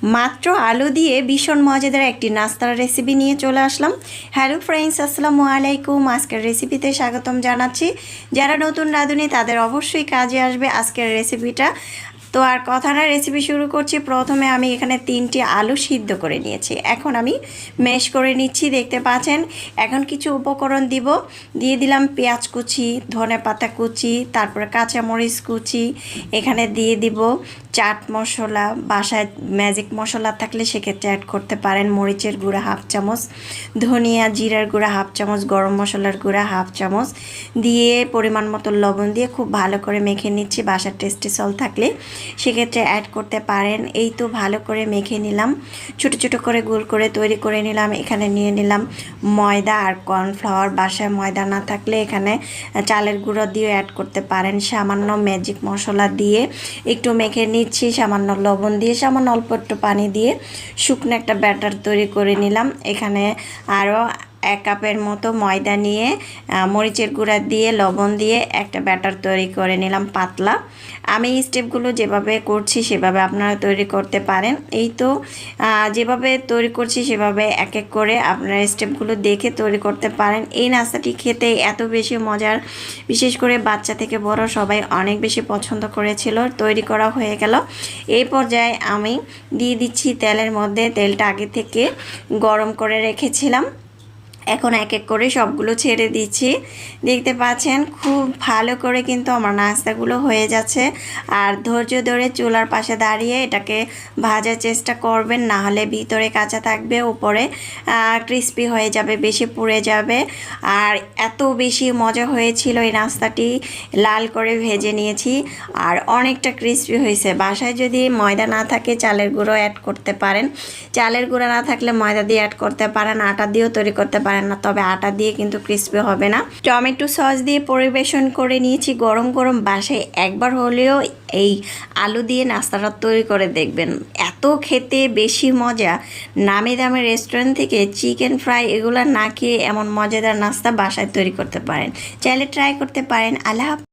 মাত্র আলু দিয়ে ভীষণ মজাদার একটি নাস্তার রেসিপি নিয়ে চলে আসলাম। হ্যালো ফ্রেন্ডস, আসসালামু আলাইকুম। আজকের রেসিপিতে স্বাগতম জানাচ্ছি। যারা নতুন রাঁধুনি তাদের অবশ্যই কাজে আসবে আজকের রেসিপিটা। তো আর কথা না, রেসিপি শুরু করছি। প্রথমে আমি এখানে 3টি আলু সিদ্ধ করে নিয়েছি, এখন আমি ম্যাশ করে নিচ্ছি, দেখতে পাচ্ছেন। এখন কিছু উপকরণ দিয়ে দিলাম পেঁয়াজ কুচি, ধনে পাতা কুচি, তারপরে কাঁচামরিচ কুচি। এখানে দিয়ে দিব চাট মশলা, বাসায় ম্যাজিক মশলা থাকলে সেক্ষেত্রে অ্যাড করতে পারেন। মরিচের গুঁড়া হাফ চামচ, ধনিয়া জিরার গুঁড়া হাফ চামচ, গরম মশলার গুঁড়া হাফ চামচ দিয়ে পরিমাণ মতো লবণ দিয়ে খুব ভালো করে মেখে নিচ্ছি। বাসার টেস্টি সল্ট থাকলে সেক্ষেত্রে অ্যাড করতে পারেন। এই তো ভালো করে মেখে নিলাম, ছোটো ছোটো করে গোল করে তৈরি করে নিলাম। এখানে নিয়ে নিলাম ময়দা আর কর্নফ্লাওয়ার। বাসায় ময়দা না থাকলে এখানে চালের গুঁড়ো দিয়ে অ্যাড করতে পারেন। সামান্য ম্যাজিক মশলা দিয়ে একটু মেখে নিচ্ছি, সামান্য লবণ দিয়ে, সামান্য অল্প একটু পানি দিয়ে শুকনো একটা ব্যাটার তৈরি করে নিলাম। এখানে আরও 1 কাপের মতো ময়দা নিয়ে মরিচের গুঁড়া দিয়ে লবণ দিয়ে একটা ব্যাটার তৈরি করে নিলাম পাতলা। আমি স্টেপগুলো যেভাবে করছি সেভাবে আপনারা তৈরি করতে পারেন। এই তো যেভাবে তৈরি করছি সেভাবে এক এক করে আপনারা স্টেপগুলো দেখে তৈরি করতে পারেন। এই নাস্তাটি খেতে এত বেশি মজার, বিশেষ করে বাচ্চা থেকে বড় সবাই অনেক বেশি পছন্দ করেছিল। তৈরি করা হয়ে গেল। এই পর্যায়ে আমি দিয়ে দিচ্ছি তেলের মধ্যে। তেলটা আগে থেকে গরম করে রেখেছিলাম, এখন এক এক করে সবগুলো ছেড়ে দিচ্ছি। দেখতে পাচ্ছেন খুব ভালো করে কিন্তু আমার নাস্তাগুলো হয়ে যাচ্ছে। আর ধৈর্য ধরে চুলার পাশে দাঁড়িয়ে এটাকে ভাজার চেষ্টা করবেন, না হলে ভিতরে কাঁচা থাকবে, উপরে ক্রিস্পি হয়ে যাবে, বেশি পুড়ে যাবে। আর এত বেশি মজা হয়েছিল এই নাস্তাটি, লাল করে ভেজে নিয়েছি আর অনেকটা ক্রিস্পি হয়েছে। বাসায় যদি ময়দা না থাকে চালের গুঁড়ো অ্যাড করতে পারেন, চালের গুঁড়ো না থাকলে ময়দা দিয়ে অ্যাড করতে পারেন, আটা দিয়েও তৈরি করতে পারেন না, তবে আটা দিয়ে কিন্তু ক্রিস্পি হবে না। টমেটো সস দিয়ে পরিবেশন করে নিয়েছি গরম গরম। বাসায় একবার হলেও এই আলু দিয়ে নাস্তাটা তৈরি করে দেখবেন, এত খেতে বেশি মজা। নামি দামি রেস্টুরেন্ট থেকে চিকেন ফ্রাই এগুলো না খেয়ে এমন মজাদার নাস্তা বাসায় তৈরি করতে পারেন, চাইলে ট্রাই করতে পারেন। আল্লাহ।